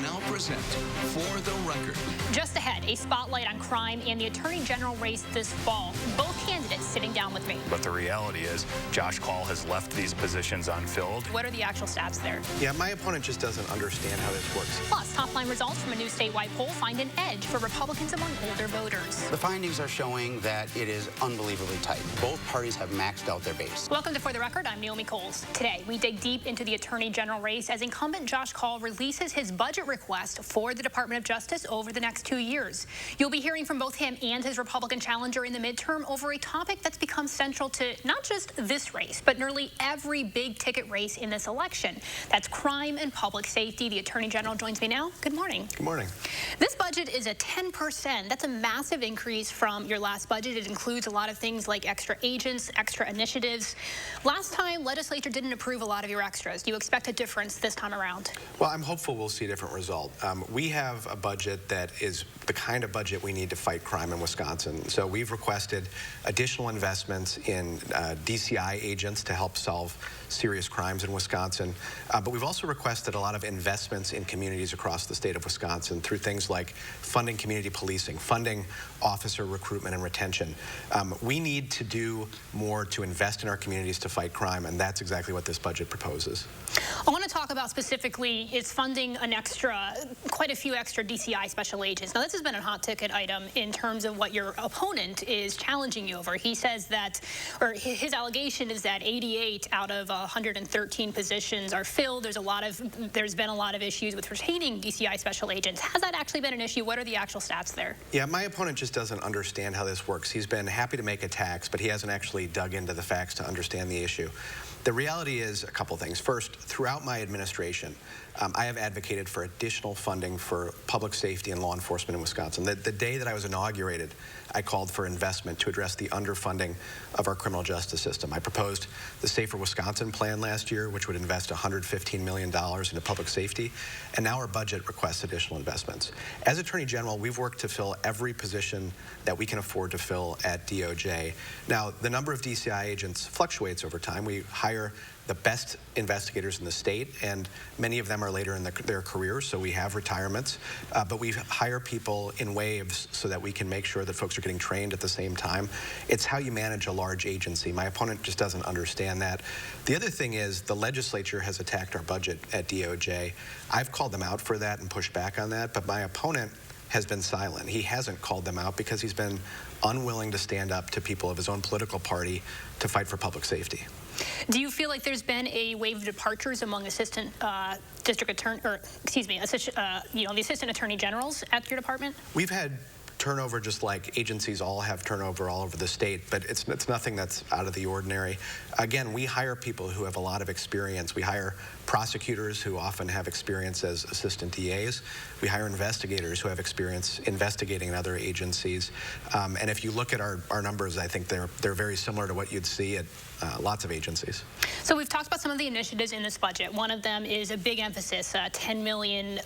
now present For the Record. Just ahead, a spotlight on crime and the Attorney General race this fall. Both candidates sitting down with me. But the reality is, Josh Kaul has left these positions unfilled. What are the actual stats there? Yeah, my opponent just doesn't understand how this works. Plus, top-line results from a new statewide poll find an edge for Republicans among older voters. The findings are showing that it is unbelievably tight. Both parties have maxed out their base. Welcome to For the Record. I'm Naomi Coles. Today, we dig deep into the Attorney General race as incumbent Josh Kaul releases his budget request for the Department of Justice over the next 2 years. You'll be hearing from both him and his Republican challenger in the midterm over a topic that's become central to not just this race, but nearly every big-ticket race in this election. That's crime and public safety. The Attorney General joins me now. Good morning. Good morning. This budget is a 10%. That's a massive increase from your last budget. It includes a lot of things like extra agents, extra initiatives. Last time, legislature didn't approve a lot of your extras. Do you expect a difference this time around? Well, I'm hopeful we'll see a different result. We have a budget that is the kind of budget we need to fight crime in Wisconsin. So we've requested additional investments in DCI agents to help solve serious crimes in Wisconsin. But we've also requested a lot of investments in communities across the state of Wisconsin through things like funding community policing, funding officer recruitment and retention. We need to do more to invest in our communities to fight crime, and that's exactly what this budget proposes. I want to talk about specifically is funding quite a few extra DCI special agents. Now, this has been a hot ticket item in terms of what your opponent is challenging you over. He says that, or his allegation is that 88 out of 113 positions are filled. There's been a lot of issues with retaining DCI special agents. Has that actually been an issue? What are the actual stats there? Yeah, my opponent just doesn't understand how this works. He's been happy to make attacks, but he hasn't actually dug into the facts to understand the issue. The reality is a couple things. First, throughout my administration, I have advocated for additional funding for public safety and law enforcement in Wisconsin. The day that I was inaugurated, I called for investment to address the underfunding of our criminal justice system. I proposed the Safer Wisconsin plan last year, which would invest $115 million into public safety, and now our budget requests additional investments. As Attorney General, we've worked to fill every position that we can afford to fill at DOJ. Now, the number of DCI agents fluctuates over time. We hire the best investigators in the state, and many of them are later in their careers, so we have retirements. But we hire people in waves so that we can make sure that folks are getting trained at the same time. It's how you manage a large agency. My opponent just doesn't understand that. The other thing is the legislature has attacked our budget at DOJ. I've called them out for that and pushed back on that, but my opponent has been silent. He hasn't called them out because he's been unwilling to stand up to people of his own political party to fight for public safety. Do you feel like there's been a wave of departures among assistant district attorney, or excuse me, the assistant attorney generals at your department? We've had turnover just like agencies all have turnover all over the state, but it's nothing that's out of the ordinary. Again, we hire people who have a lot of experience. We hire prosecutors who often have experience as assistant DAs. We hire investigators who have experience investigating in other agencies. And if you look at our numbers, I think they're very similar to what you'd see at lots of agencies. So we've talked about some of the initiatives in this budget. One of them is a big emphasis, $10 million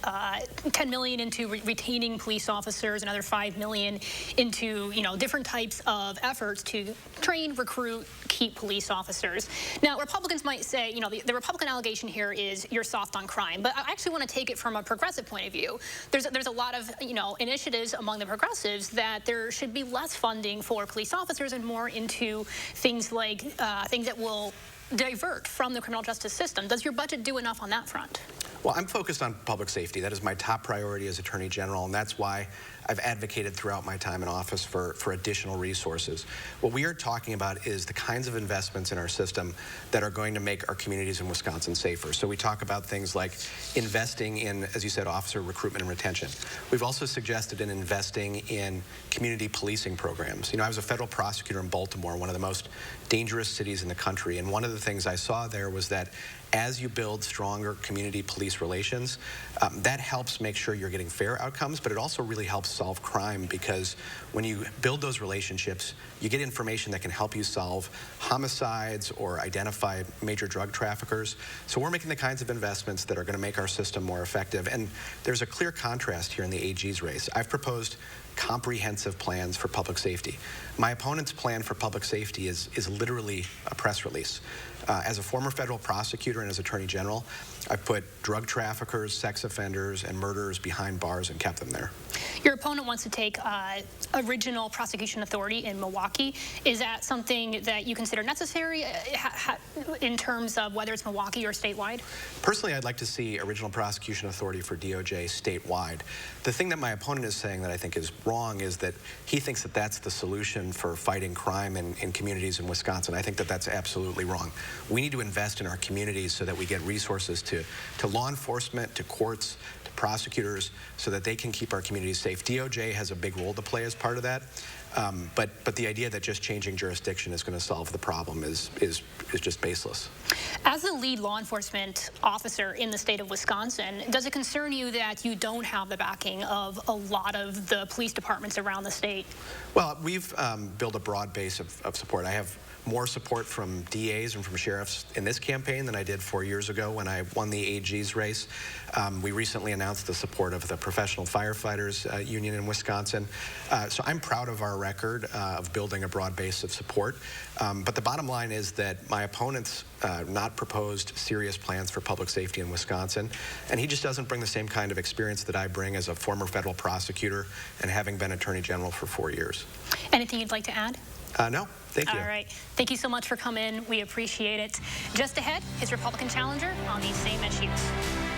into retaining police officers, another $5 million into different types of efforts to train, recruit, keep police officers. Now, Republicans might say, the Republican allegation here is you're soft on crime, but I actually want to take it from a progressive point of view. There's a lot of initiatives among the progressives that there should be less funding for police officers and more into things like things that will divert from the criminal justice system. Does your budget do enough on that front? Well, I'm focused on public safety. That is my top priority as Attorney General, and that's why I've advocated throughout my time in office for additional resources. What we are talking about is the kinds of investments in our system that are going to make our communities in Wisconsin safer. So we talk about things like investing in, as you said, officer recruitment and retention. We've also suggested in investing in community policing programs. I was a federal prosecutor in Baltimore, one of the most dangerous cities in the country, and one of the things I saw there was that as you build stronger community police relations, that helps make sure you're getting fair outcomes, but it also really helps solve crime, because when you build those relationships, you get information that can help you solve homicides or identify major drug traffickers. So we're making the kinds of investments that are going to make our system more effective. And there's a clear contrast here in the AG's race. I've proposed comprehensive plans for public safety. My opponent's plan for public safety is literally a press release. As a former federal prosecutor and as Attorney General, I've put drug traffickers, sex offenders, and murderers behind bars and kept them there. Your opponent wants to take original prosecution authority in Milwaukee. Is that something that you consider necessary in terms of whether it's Milwaukee or statewide? Personally, I'd like to see original prosecution authority for DOJ statewide. The thing that my opponent is saying that I think is wrong is that he thinks that that's the solution for fighting crime in communities in Wisconsin. I think that that's absolutely wrong. We need to invest in our communities so that we get resources to law enforcement, to courts, to prosecutors, so that they can keep our communities safe. DOJ has a big role to play as part of that, but the idea that just changing jurisdiction is going to solve the problem is just baseless. As the lead law enforcement officer in the state of Wisconsin, does it concern you that you don't have the backing of a lot of the police departments around the state? Well, we've built a broad base of support. I have more support from DAs and from sheriffs in this campaign than I did 4 years ago when I won the AG's race. We recently announced the support of the Professional Firefighters Union in Wisconsin. So I'm proud of our record of building a broad base of support. But the bottom line is that my opponent's not proposed serious plans for public safety in Wisconsin, and he just doesn't bring the same kind of experience that I bring as a former federal prosecutor and having been Attorney General for 4 years. Anything you'd like to add? No, thank you. All right. Thank you so much for coming. We appreciate it. Just ahead, his Republican challenger on these same issues.